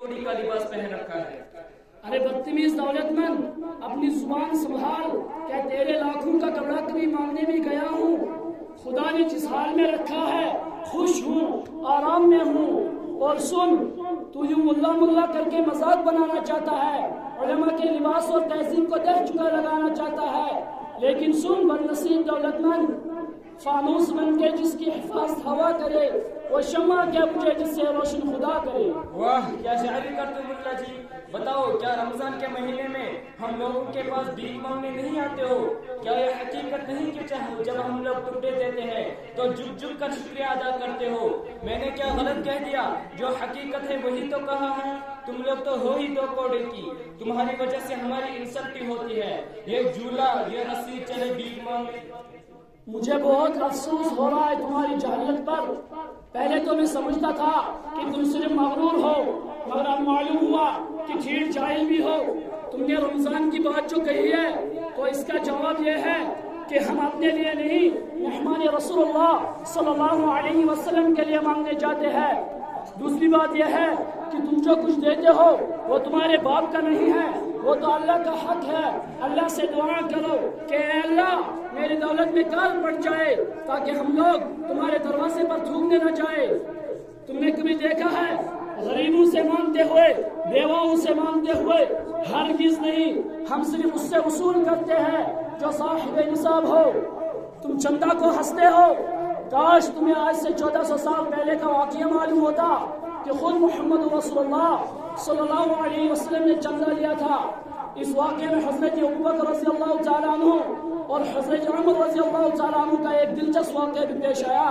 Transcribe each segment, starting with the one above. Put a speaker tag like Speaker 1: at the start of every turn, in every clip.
Speaker 1: का लिबास पहन रखा है।
Speaker 2: अरे बदतमीज दौलतमंद, अपनी जुबान संभाल। क्या तेरे लाखों का कपड़ा कभी मांगने भी गया हूँ? खुदा ने जिस हाल में रखा है खुश हूँ, आराम में हूँ। और सुन, तू यूं मुल्ला मुल्ला करके मजाक बनाना चाहता है, उलमा के लिबास और तहजीब को देख चुका लगाना चाहता है। लेकिन सुन बदनसीब दौलतमंद, फानूस बन के जिसकी हिफाजत हवा करे, वो शम्मा क्या बुझे जिससे रोशन खुदा करे।
Speaker 1: वाह, क्या शायरी करते हो मुल्ला जी। बताओ, क्या रमजान के महीने में हम लोगों के पास भीख मांगने नहीं आते हो? क्या ये हकीकत नहीं कि चाहे जब हम लोग टुकड़े देते हैं तो झुक झुक कर शुक्रिया अदा करते हो? मैंने क्या गलत कह दिया? जो हकीकत है वही तो कहा है। तुम लोग तो हो ही दो कौड़े की, तुम्हारी वजह से हमारी इंसल्टी होती है। ये झूला, ये रस्सी चले भीख मांगने।
Speaker 2: मुझे बहुत अफसोस हो रहा है तुम्हारी जहालत पर। पहले तो मैं समझता था कि तुम सिर्फ मगरूर हो, मगर अब मालूम हुआ कि ठीक जाहिल भी हो। तुमने रमजान की बात जो कही है तो इसका जवाब यह है कि हम अपने लिए नहीं, मेहमान रसूलुल्लाह सल्लल्लाहु अलैहि वसल्लम के लिए मांगने जाते हैं। दूसरी बात यह है कि तुम जो कुछ देते हो वो तुम्हारे बाप का नहीं है, वो तो अल्लाह का हक है। अल्लाह से दुआ करो कि अल्लाह मेरी दौलत में काल पड़ जाए ताकि हम लोग तुम्हारे दरवाजे पर थूकने न जाए। तुमने कभी देखा है गरीबों से मांगते हुए, बेवाओं से मांगते हुए? हरगिज़ नहीं। हम सिर्फ उससे वसूल करते हैं जो साहिब निसाब हो। तुम चंदा को हंसते हो। काश तुम्हें आज से 1400 साल पहले का वाक़या मालूम होता कि खुद मोहम्मद रसूलुल्लाह सल्लल्लाहु अलैहि वसल्लम ने चंदा लिया था। इस वाक़े में हज़रत अबू बकर रज़ियल्लाहु तआला अन्हु और हज़रत उमर रज़ियल्लाहु तआला अन्हु का एक दिलचस्प वाक़या भी पेश आया।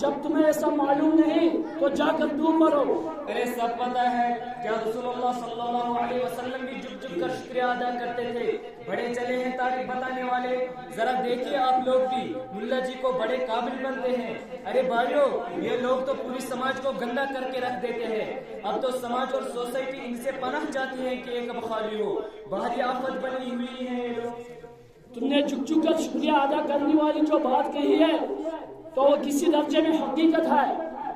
Speaker 2: जब तुम्हें ऐसा मालूम नहीं तो जाकर डूब मरो।
Speaker 1: अरे सब पता है। क्या रसूलुल्लाह सल्लल्लाहु अलैहि वसल्लम भी झुक झुक कर शुक्रिया अदा करते थे? बड़े चले हैं तारीफ बताने वाले। जरा देखिए आप लोग भी मुल्ला जी को बड़े काबिल बनते हैं। अरे भाइयों, ये लोग तो पूरी समाज को गंदा करके रख देते हैं। अब तो समाज और सोसाइटी इनसे पनाह जाती है कि एक खाली हो। बाहरी आफत बनी हुई है ये लोग।
Speaker 2: तुमने झुक झुक कर शुक्रिया अदा करने वाली जो बात कही है तो वो किसी दर्जे में हकीकत है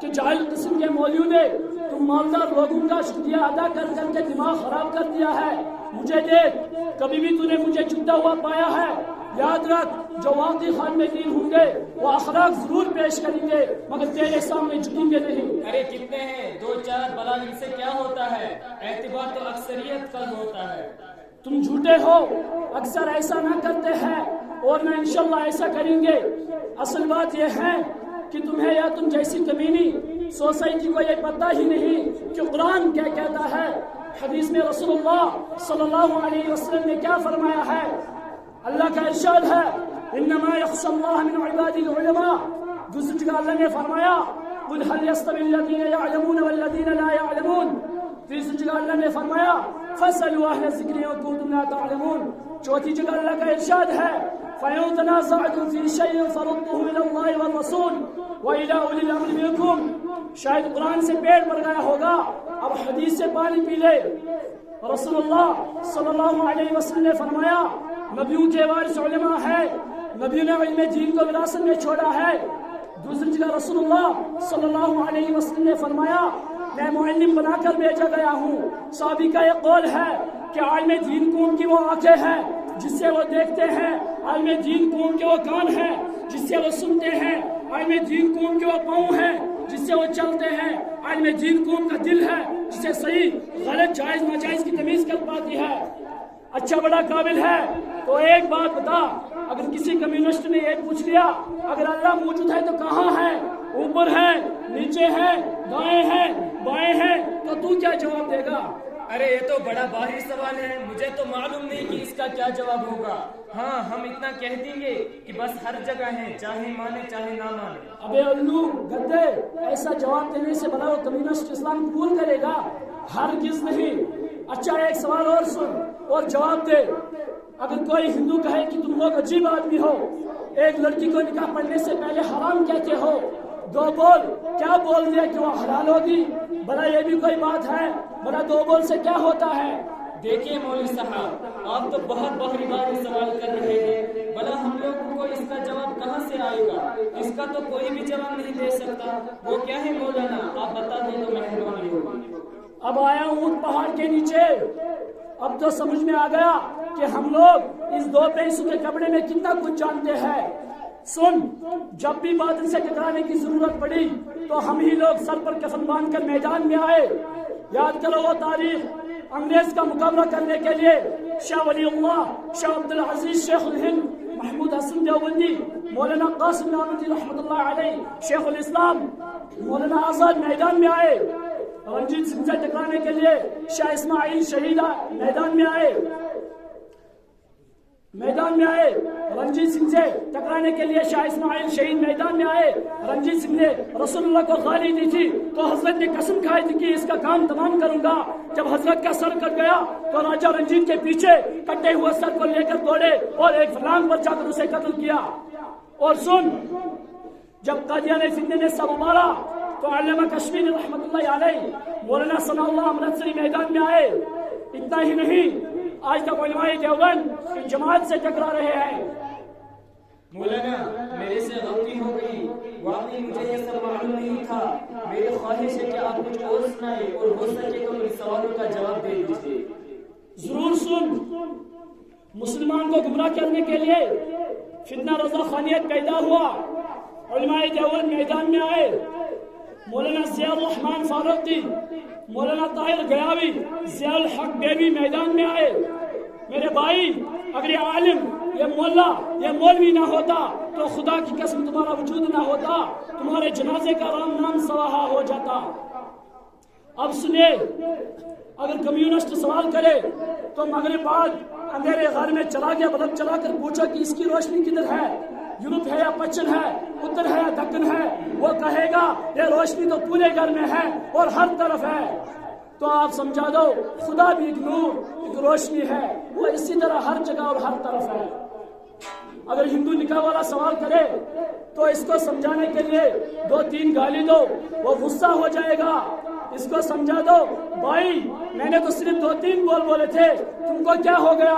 Speaker 2: कि जाहिल किस्म के मौलवी ने तुम मालदार लोगों का शुक्रिया अदा कर करके दिमाग खराब कर दिया है। मुझे देख, कभी भी तूने मुझे झुकता हुआ पाया है? याद रख, जो वाकई खान में दीन होंगे वो अखलाक जरूर पेश करेंगे, मगर तेरे सामने झुकेंगे नहीं।
Speaker 1: अरे कितने हैं, दो चार, भला इनसे क्या होता है? एतबार तो अक्सरियत का होता है।
Speaker 2: तुम झूठे हो, अक्सर ऐसा ना करते हैं और ना इंशाल्लाह ऐसा करेंगे। असल बात यह है कि तुम्हें या तुम जैसी कमीनी सोसाइटी को ये पता ही नहीं कि कुरान क्या कहता है। हदीस में रसूलुल्लाह सल्लल्लाहु अलैहि वसल्लम ने क्या फरमाया है? अल्लाह का इरशाद है, इन्नमा यख्शल्लाह मिन इबादिल उलमा। दूसरी जगह अल्लाह ने फरमाया, कुल हल यस्तविल लज़ीना यअलमून वल लज़ीना ला यअलमून। तीसरी जगह अल्लाह ने फरमाया, फसलू अहल ज़िक्रि इन कुंतुम ला तअलमून। चौथी जगह अल्लाह का इरशाद है, फ़इन तनाज़अतुम फ़ी शैइन फ़रुद्दूहु इलल्लाहि व रसूल व इला उलिल अम्रि मिनकुम। शायद कुरान से पेट भर गया होगा, अब हदीस से पानी पी ले। रसूलुल्लाह सल्लल्लाहु अलैहि वसल्लम ने फरमाया, नबियों के वारिस उलमा है, नबियों ने इल्म दीन को विरासत में छोड़ा है। दूसरी जगह रसूलुल्लाह सल्लल्लाहु अलैहि वसल्लम ने फरमाया, मैं मुअल्लिम बनाकर भेजा गया हूँ। साहबी का एक कौल है कि आलिम दीन को उनकी वो आंखें हैं जिससे वो देखते हैं, आलिम दीन को उनके वो कान हैं जिससे वो सुनते हैं, आलिम दीन को उनके वो पाँव हैं जिससे वो चलते हैं, आलिम दीन को उनका दिल है जिससे सही गलत जायज नाजायज की तमीज कर पाती है। अच्छा बड़ा काबिल है। तो एक बात बता, अगर किसी कम्युनिस्ट ने ये पूछ लिया, अगर अल्लाह मौजूद है तो कहाँ है? ऊपर है, नीचे है, दाएं है, बाएं है, तो तू क्या जवाब देगा?
Speaker 1: अरे ये तो बड़ा भारी सवाल है, मुझे तो मालूम नहीं कि इसका क्या जवाब होगा। हाँ, हम इतना कह देंगे कि बस हर जगह है, चाहे माने चाहे ना माने।
Speaker 2: अबे उल्लू गद्दे, ऐसा जवाब देने से भला वो कम्युनिस्ट इस्लाम कबूल करेगा? हरगिज़ नहीं। अच्छा एक सवाल और सुन और जवाब दे। अगर कोई हिंदू कहे कि तुम लोग अजीब आदमी हो, एक लड़की को निकाह पढ़ने से पहले हराम कहते हो, दो बोल क्या बोल दिया कि वो हलाल होगी? भला ये भी कोई बात है? भला दो बोल से क्या होता है?
Speaker 1: देखिए मौलवी साहब, आप तो बहुत बहरी बारी सवाल कर रहे हैं। भला हम लोगों को इसका जवाब कहाँ से आएगा? इसका तो कोई भी जवाब नहीं दे सकता। वो क्या है मौलाना, आप बता दें तो मेहरबानी होगी।
Speaker 2: اب آیا ہوں پہاڑ کے نیچے، اب تو سمجھ میں آ گیا کہ ہم لوگ اس 2 پیسوں کے کپڑے میں کتنا کچھ جانتے ہیں۔ سن، جب بھی بادل سے ٹکرانے کی ضرورت پڑی تو ہم ہی لوگ سر پر کفن باندھ کر میدان میں آئے۔ یاد کرو وہ تاریخ، انگریز کا مقابلہ کرنے کے لیے شاہ ولی اللہ، شاہ عبدالعزیز شیخ الہند، محمود حسن دیوبندی، مولانا قاسم نانوتوی رحمۃ اللہ علیہ، شیخ الاسلام مولانا آزاد میدان میں آئے۔ رنجیت سنگھ سے ٹکرانے کے لیے شاہ اسماعیل شہیدہ میدان میں آئے، رنجیت سنگھ سے ٹکرانے کے لیے شاہ اسماعیل شہید میدان میں آئے۔ رنجیت سنگھ نے رسول اللہ کو گالی دی تھی تو حضرت نے قسم کھائی تھی کہ اس کا کام تمام کروں گا۔ جب حضرت کا سر کٹ گیا تو راجہ رنجیت کے پیچھے کٹے ہوئے سر کو لے کر دوڑے اور ایک فلانگ پر جا کر اسے قتل کیا۔ اور سن، جب قادیانی فتنے نے سب ابھارا تو علامہ کشمیری رحمۃ اللہ علیہ، مولانا ثناء اللہ امرتسری میدان میں آئے۔ اتنا ہی نہیں، آج تک علماء دیوبند ان جماعت سے ٹکرا رہے ہیں۔
Speaker 1: مولانا، میرے سے غلطی ہو گئی، واقعی مجھے یہ سب معلوم نہیں تھا۔ میری خواہش ہے کہ آپ کچھ اور سنائیں اور ہو سکے تو میرے سوالوں کا جواب دے دیجیے۔
Speaker 2: ضرور سن، مسلمان کو گمراہ کرنے کے لیے فتنہ رضا خانیت پیدا ہوا، علماء دیوبند میدان میں آئے۔ مولانا ضیاء الرحمن فاروقی، مولانا طاہر گیاوی، ضیاء الحق بیوی میدان میں آئے۔ میرے بھائی، اگر یہ عالم، یہ مولا، یہ مولوی نہ ہوتا تو خدا کی قسم تمہارا وجود نہ ہوتا، تمہارے جنازے کا رام نام سواہا ہو جاتا۔ اب سنیے، اگر کمیونسٹ سوال کرے تو مغرب بعد اندھیرے گھر میں چلا گیا بلب چلا کر پوچھو کہ اس کی روشنی کدھر ہے، یورپ ہے یا پچھم ہے، اتر ہے یا دکن ہے، وہ کہے گا یہ روشنی تو پورے گھر میں ہے اور ہر طرف ہے۔ تو آپ سمجھا دو، خدا بھی ایک نور، ایک روشنی ہے، وہ اسی طرح ہر جگہ اور ہر طرف ہے۔ اگر ہندو نکاح والا سوال کرے تو اس کو سمجھانے کے لیے 2-3 گالی دو، وہ غصہ ہو جائے گا۔ اس کو سمجھا دو، بھائی میں نے تو صرف 2-3 بول بولے تھے، تم کو کیا ہو گیا؟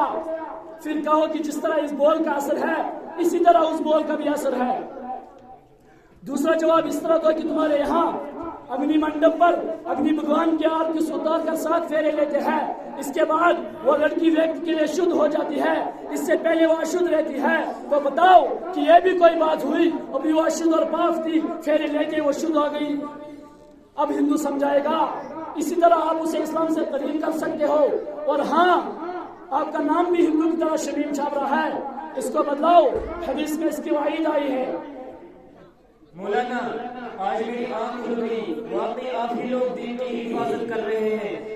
Speaker 2: پھر کہو کہ جس طرح اس بول کا اثر ہے اسی طرح اس بول کا بھی اثر ہے۔ دوسرا جواب اس طرح دو کہ تمہارے یہاں اگنی منڈپ پر اگنی بھگوان کی آرتی کو اتار کر 7 پھیرے لیتے ہیں، اس کے بعد وہ لڑکی ویکتی کے لیے شدھ ہو جاتی ہے، اس سے پہلے وہ اشدھ رہتی ہے۔ تو بتاؤ کہ یہ بھی کوئی بات ہوئی؟ ابھی وہ اشدھ اور پاک تھی، پھیرے لے کے وہ شدھ ہو گئی۔ اب ہندو سمجھائے گا، اسی طرح آپ اسے اسلام سے قریب کر سکتے ہو۔ اور ہاں، آپ کا نام بھی ہندو کی طرح شمیم چھاپ رہا ہے، اس کو بدلاؤ، حدیث میں اس کی وعید آئی ہے۔
Speaker 1: مولانا، آج میری آنکھ کھل گئی، واقعی آپ ہی لوگ دین کی حفاظت کر رہے ہیں۔